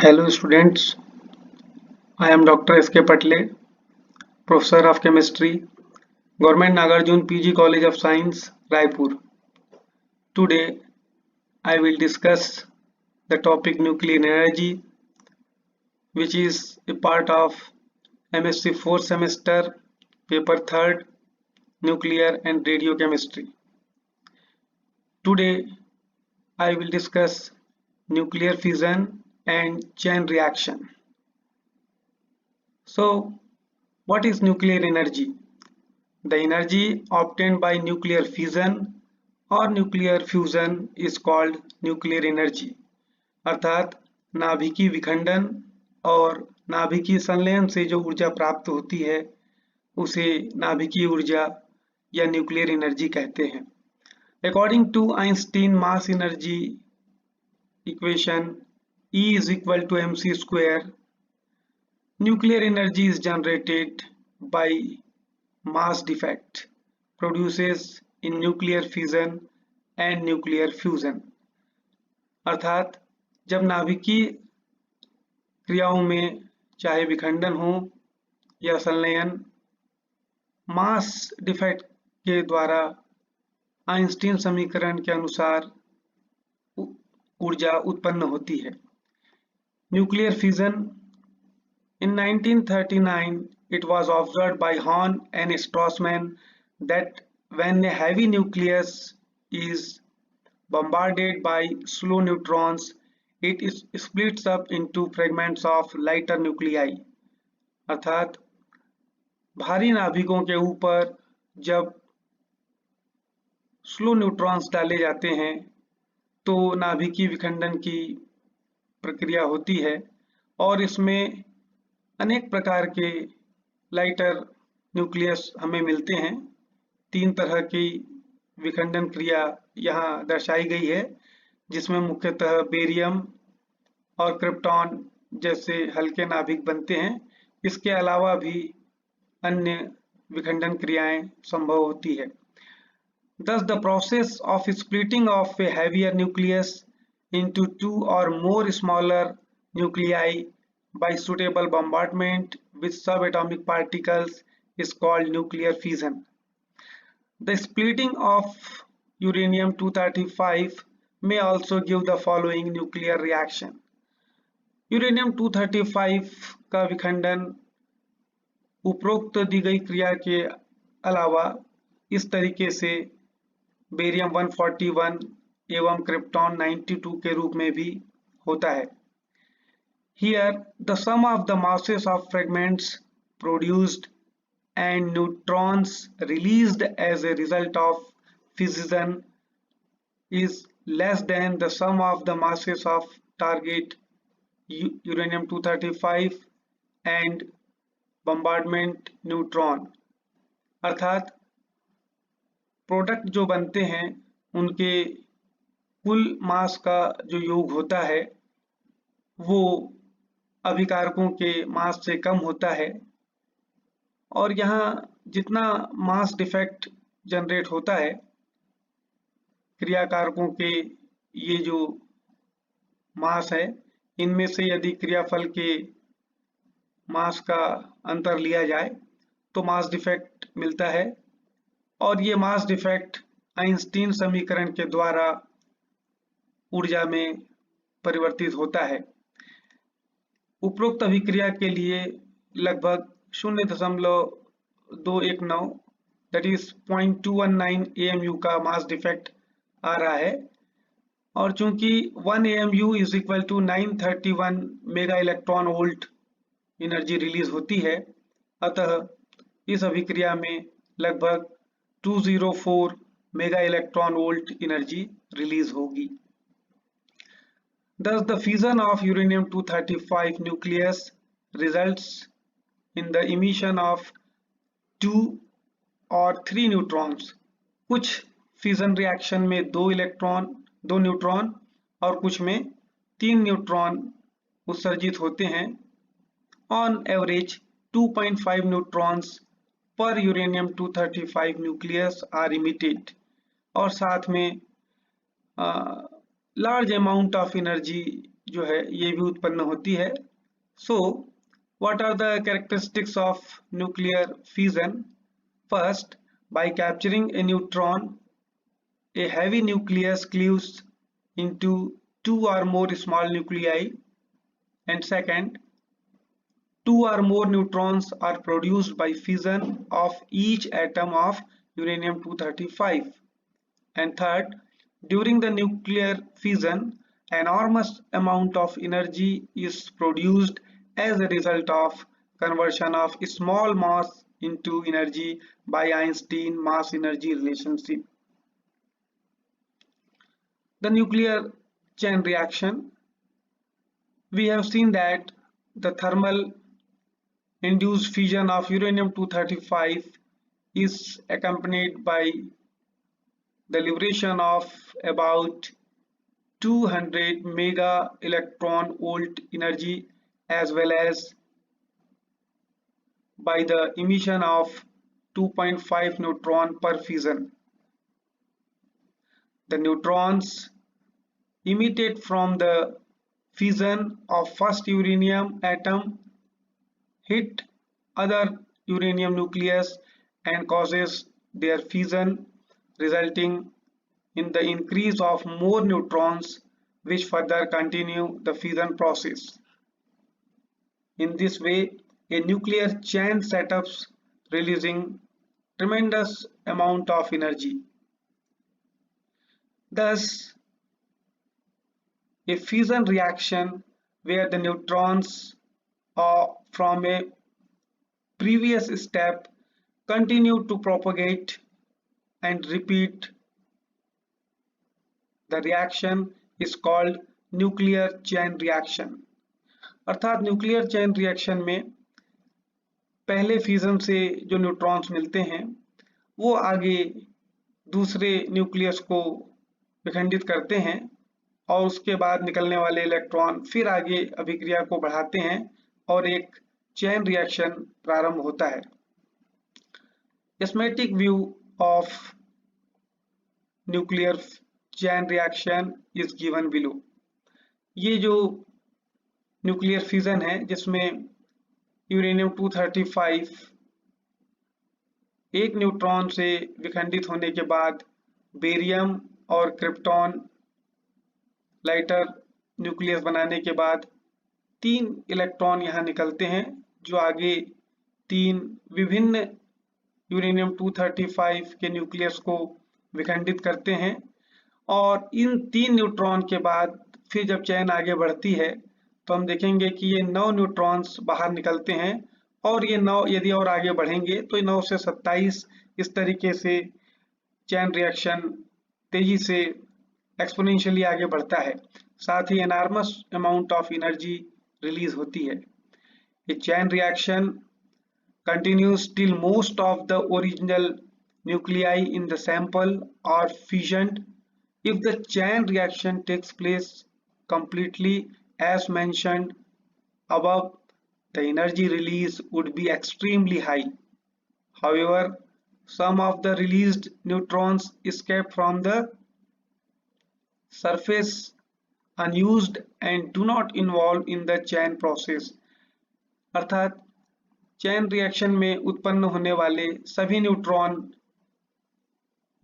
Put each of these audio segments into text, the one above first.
Hello students, I am Dr. S.K. Patle, Professor of Chemistry, Government Nagarjun PG College of Science, Raipur. Today I will discuss the topic nuclear energy, which is a part of MSc 4th semester, paper 3rd, nuclear and radiochemistry. Today I will discuss nuclear fission and chain reaction. So, what is nuclear energy? The energy obtained by nuclear fission और nuclear fusion is called nuclear energy, अर्थात नाभिकीय विखंडन और नाभिकीय संलयन से जो ऊर्जा प्राप्त होती है उसे नाभिकीय ऊर्जा या न्यूक्लियर एनर्जी कहते हैं। According to Einstein mass energy equation E is equal to mc square, nuclear energy is generated by mass defect produces in nuclear fission and nuclear fusion, अर्थात जब नाभिकीय क्रियाओं में चाहे विखंडन हो या संलयन मास डिफेक्ट के द्वारा आइंस्टीन समीकरण के अनुसार ऊर्जा उत्पन्न होती है। Nuclear fission in 1939 it was observed by Hahn and Strassmann that when a heavy nucleus is bombarded by slow neutrons, it splits up into fragments of lighter nuclei, अर्थात भारी नाभिकों के ऊपर जब स्लो न्यूट्रॉन्स डाले जाते हैं तो नाभिकीय विखंडन की प्रक्रिया होती है और इसमें अनेक प्रकार के लाइटर न्यूक्लियस हमें मिलते हैं। 3 तरह की विखंडन क्रिया यहाँ दर्शाई गई है, जिसमें मुख्यतः बेरियम और क्रिप्टॉन जैसे हल्के नाभिक बनते हैं। इसके अलावा भी अन्य विखंडन क्रियाएं संभव होती है। Thus the process of splitting of a heavier nucleus into 2 or more smaller nuclei by suitable bombardment with subatomic particles is called nuclear fission. The splitting of uranium-235 may also give the following nuclear reaction. Uranium-235 का विखंडन उपरोक्त दी गई क्रिया के अलावा इस तरीके से बेरियम 141 एवं क्रिप्टॉन 92 के रूप में भी होता है। Here, the sum of the masses of fragments produced and neutrons released as a result of fission is less than the sum of the masses of target uranium-235 and bombardment neutron, अर्थात product जो बनते हैं उनके कुल मास का जो योग होता है वो अभिकारकों के मास से कम होता है और यहाँ जितना मास डिफेक्ट जनरेट होता है क्रियाकारकों के ये जो मास है इनमें से यदि क्रियाफल के मास का अंतर लिया जाए तो मास डिफेक्ट मिलता है और ये मास डिफेक्ट आइंस्टीन समीकरण के द्वारा ऊर्जा में परिवर्तित होता है। उपरोक्त अभिक्रिया के लिए लगभग 0.219 दैट इज 0.219 AMU का मास डिफेक्ट आ रहा है और चूंकि 1 AMU is equal to 931 mega electron volt energy release होती है, अतः इस अभिक्रिया में लगभग 204 mega electron volt energy release होगी। Thus, the fission of uranium-235 nucleus results in the emission of 2 or 3 neutrons. कुछ फिजन रिएक्शन में 2 न्यूट्रॉन और कुछ में 3 न्यूट्रॉन उत्सर्जित होते हैं। On average, 2.5 neutrons per uranium-235 nucleus are emitted और साथ में लार्ज अमाउंट ऑफ एनर्जी जो है ये भी उत्पन्न होती है। सो what are the characteristics of nuclear fission? First, by capturing a neutron, a heavy nucleus cleaves into two or more small nuclei, and second, two or more neutrons are produced by fission of each atom of uranium-235. And third, during the nuclear fission, an enormous amount of energy is produced as a result of conversion of small mass into energy by Einstein mass energy relationship. The nuclear chain reaction, we have seen that the thermal induced fission of uranium-235 is accompanied by the liberation of about 200 mega electron volt energy as well as by the emission of 2.5 neutron per fission. The neutrons emitted from the fission of first uranium atom hit other uranium nucleus and causes their fission, resulting in the increase of more neutrons which further continue the fission process. In this way, a nuclear chain setups releasing tremendous amount of energy. Thus, a fission reaction where the neutrons from a previous step continue to propagate and repeat the reaction is called nuclear chain reaction. अर्थात nuclear chain reaction में पहले fission से जो neutrons मिलते हैं वो आगे दूसरे न्यूक्लियस को विखंडित करते हैं और उसके बाद निकलने वाले इलेक्ट्रॉन फिर आगे अभिक्रिया को बढ़ाते हैं और एक चेन रिएक्शन प्रारंभ होता है। Schematic view of nuclear chain reaction is given below. ये जो न्यूक्लियर फिजन है जिसमें यूरेनियम-235 एक न्यूट्रॉन से विखंडित होने के बाद बेरियम और क्रिप्टॉन लाइटर न्यूक्लियस बनाने के बाद 3 इलेक्ट्रॉन यहाँ निकलते हैं जो आगे 3 विभिन्न यूरेनियम-235 के न्यूक्लियस को विखंडित करते हैं और इन 3 न्यूट्रॉन के बाद फिर जब चेन आगे बढ़ती है तो हम देखेंगे कि ये 9 न्यूट्रॉन्स बाहर निकलते हैं और ये 9 यदि और आगे बढ़ेंगे तो 9 से 27 इस तरीके से चेन रिएक्शन तेजी से एक्सपोनेंशियली आगे बढ़ता है। साथ ही enormous amount of energy release होती है। ये chain reaction continues till most of the original nuclei in the sample are fissioned. If the chain reaction takes place completely as mentioned above, the energy release would be extremely high. However, some of the released neutrons escape from the surface unused and do not involve in the chain process. अर्थात chain reaction में उत्पन्न होने वाले सभी neutron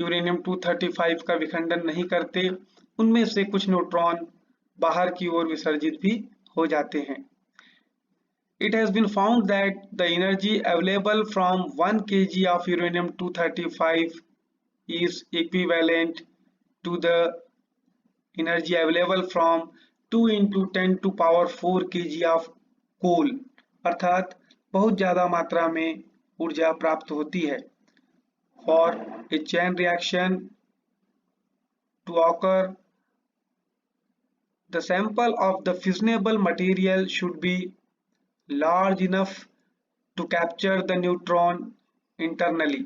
यूरेनियम-235 का विखंडन नहीं करते, उनमें से कुछ न्यूट्रॉन बाहर की ओर विसर्जित भी हो जाते हैं। It has been found that the energy available from 1 kg of uranium-235 is equivalent to the energy available from 2 into 10 to power 4 kg of coal. अर्थात बहुत ज़्यादा मात्रा में ऊर्जा प्राप्त होती है। For a chain reaction to occur, the sample of the fissionable material should be large enough to capture the neutron internally.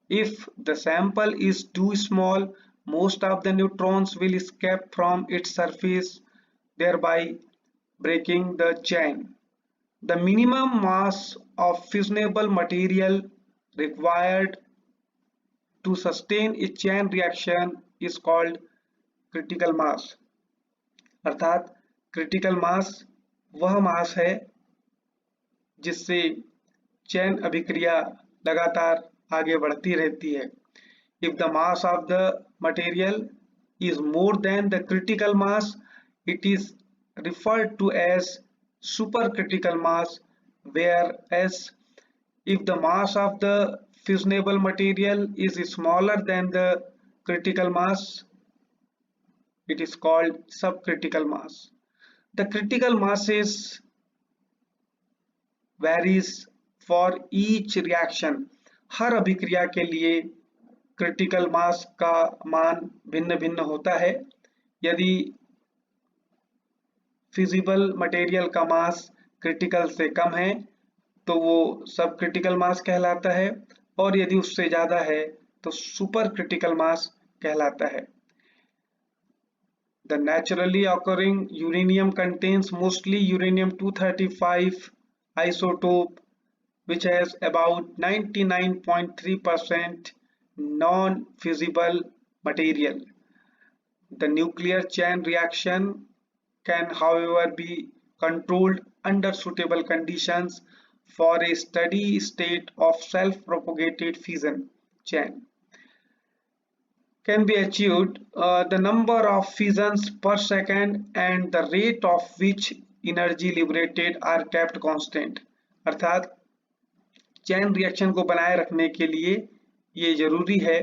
If the sample is too small, most of the neutrons will escape from its surface, thereby breaking the chain. The minimum mass of fissionable material required to sustain a chain reaction is called critical mass. अर्थात critical mass वह मास है जिससे चैन अभिक्रिया लगातार आगे बढ़ती रहती है। If the mass of the material is more than the critical mass, it is referred to as supercritical mass, whereas if the mass of the fissionable material is smaller than the critical mass, it is called subcritical mass. The critical masses varies for each reaction. हर अभिक्रिया के लिए critical mass का मान भिन्न भिन्न होता है। यदि फिजिबल मटेरियल का मास क्रिटिकल से कम है तो वो सब क्रिटिकल मास कहलाता है, और यदि उससे ज़्यादा है तो सुपर क्रिटिकल मास कहलाता है। The naturally occurring uranium contains mostly uranium-235 isotope, which has about 99.3% non-fissile material. The nuclear chain reaction can, however, be controlled under suitable conditions for a steady state of self-propagated fission chain. Can be achieved. The number of fissions per second and the rate of which energy liberated are kept constant. अर्थात chain reaction को बनाए रखने के लिए ये जरूरी है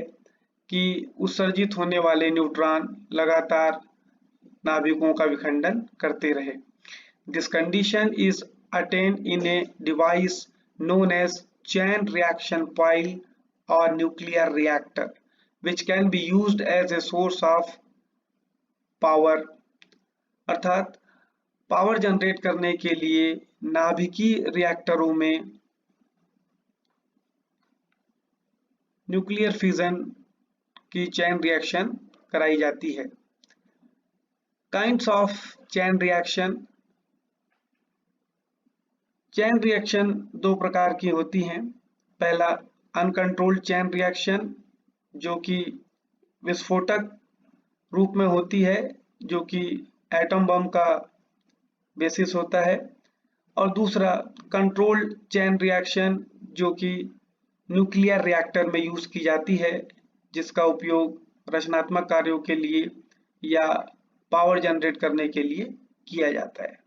कि उत्सर्जित होने वाले न्यूट्रॉन लगातार नाभिकों का विखंडन करते रहे। This condition is attained in a device known as chain reaction pile or nuclear reactor, which can be used as a source of power. अर्थात पावर जनरेट करने के लिए नाभिकीय रिएक्टरों में न्यूक्लियर फिजन की चैन रिएक्शन कराई जाती है। Kinds of chain reaction. Chain reaction दो प्रकार की होती हैं। पहला अनकंट्रोल्ड चैन रिएक्शन, जो कि विस्फोटक रूप में होती है, जो कि एटम बम का बेसिस होता है। और दूसरा कंट्रोल्ड चैन रिएक्शन, जो कि न्यूक्लियर रिएक्टर में यूज की जाती है, जिसका उपयोग रचनात्मक कार्यों के लिए या पावर जनरेट करने के लिए किया जाता है।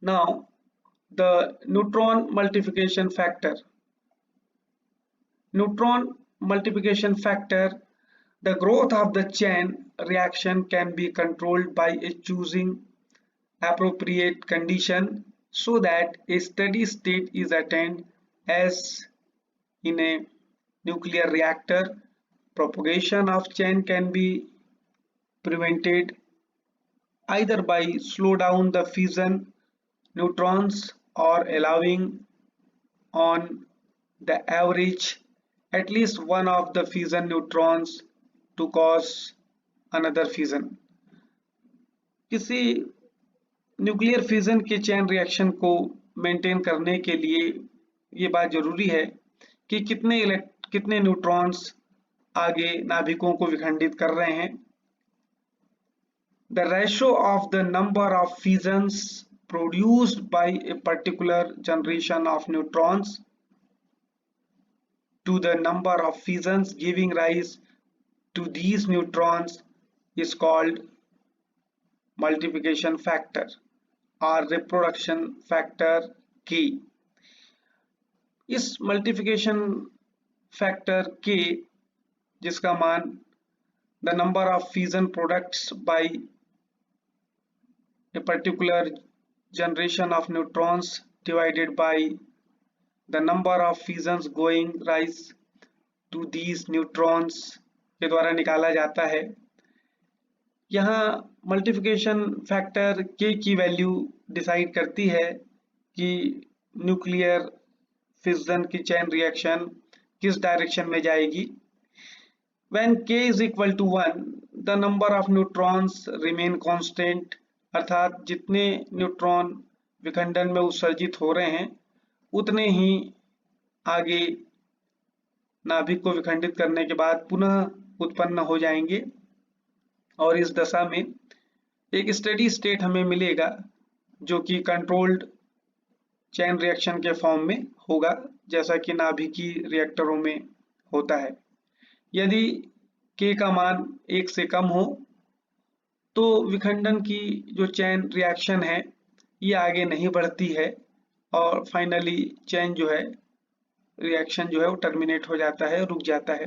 Now the neutron multiplication factor. Neutron multiplication factor, the growth of the chain reaction can be controlled by choosing appropriate condition so that a steady state is attained. As in a nuclear reactor, propagation of chain can be prevented either by slow down the fission neutrons or allowing on the average at least one of the fission neutrons to cause another fission. किसी nuclear fission के chain reaction को maintain करने के लिए ये बात जरूरी है कि कितने न्यूट्रॉन्स आगे नाभिकों को विखंडित कर रहे हैं। The ratio of the number of fissions produced by a particular generation of neutrons to the number of fissions giving rise to these neutrons is called multiplication factor or reproduction factor K. इस multiplication factor K, जिसका मान the number of fission products by a particular generation of neutrons divided by the number of fissions going rise to these neutrons के द्वारा निकाला जाता है। यहाँ multiplication factor के की वैल्यू डिसाइड करती है कि न्यूक्लियर फिजन की चैन रिएक्शन किस डायरेक्शन में जाएगी। When k is equal to 1, the number of neutrons remain constant, अर्थात जितने न्यूट्रॉन विखंडन में उत्सर्जित हो रहे हैं उतने ही आगे नाभिक को विखंडित करने के बाद पुनः उत्पन्न हो जाएंगे, और इस दशा में एक स्टेडी स्टेट हमें मिलेगा जो कि कंट्रोल्ड चैन रिएक्शन के फॉर्म में होगा, जैसा कि नाभिकीय रिएक्टरों में होता है। यदि K का मान 1 से कम हो तो विखंडन की जो चैन रिएक्शन है ये आगे नहीं बढ़ती है और फाइनली चैन जो है रिएक्शन जो है वो टर्मिनेट हो जाता है, रुक जाता है।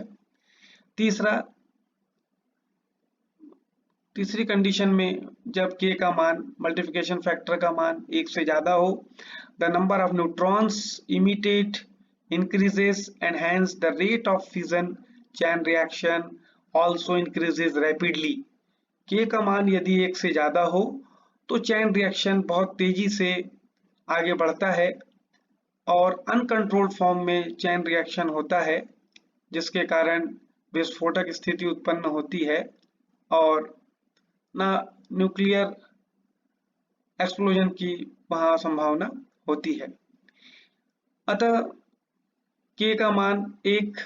तीसरी कंडीशन में जब K का मान, मल्टीप्लिकेशन फैक्टर का मान 1 से ज़्यादा हो, the number of neutrons emitted increases and hence the rate of fission chain reaction also increases rapidly। K का मान यदि 1 से ज़्यादा हो तो चैन रिएक्शन बहुत तेजी से आगे बढ़ता है और अनकंट्रोल्ड फॉर्म में चैन रिएक्शन होता है, जिसके कारण विस्फोटक स्थिति उत्पन्न होती है और ना न्यूक्लियर एक्सप्लोजन की वहाँ संभावना होती है। अतः K का मान 1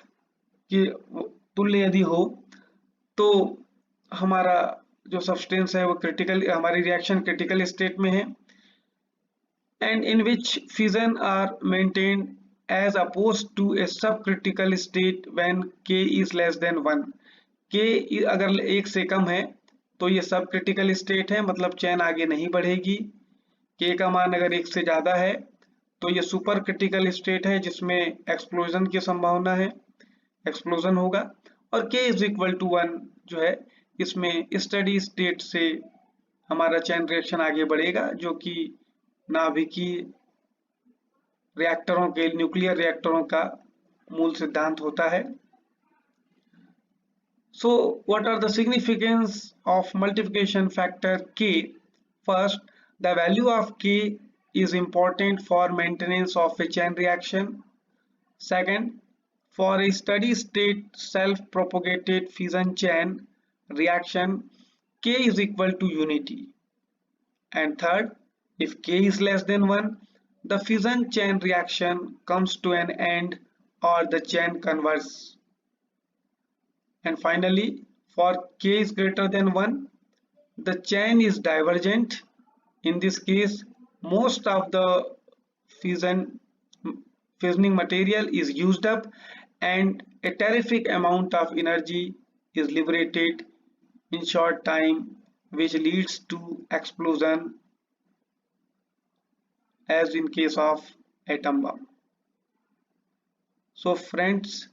के तुल्य यदि हो तो हमारा जो सब्सटेंस है वो हमारी रिएक्शन क्रिटिकल स्टेट में है, and in which fission are maintained as opposed to a subcritical state when K is less than 1। K अगर 1 से कम है तो ये सब क्रिटिकल स्टेट है, मतलब चैन आगे नहीं बढ़ेगी। K का मान अगर 1 से ज़्यादा है तो ये सुपर क्रिटिकल स्टेट है जिसमें एक्सप्लोजन की संभावना है, एक्सप्लोजन होगा। और K इज इक्वल टू 1 जो है इसमें स्टडी स्टेट से हमारा चैन रिएक्शन आगे बढ़ेगा, जो कि नाभिकीय रिएक्टरों के, न्यूक्लियर रिएक्टरों का मूल सिद्धांत होता है। So what are the significance of multiplication factor K? First, the value of K is important for maintenance of a chain reaction. Second, for a steady state self-propagated fission chain reaction, K is equal to unity. And third, if K is less than 1, the fission chain reaction comes to an end or the chain converges. And finally, for K is greater than 1, the chain is divergent. In this case, most of the fissioning material is used up and a terrific amount of energy is liberated in short time, which leads to explosion as in case of atom bomb. So friends,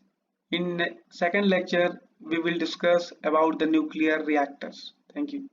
in second lecture we will discuss about the nuclear reactors. Thank you.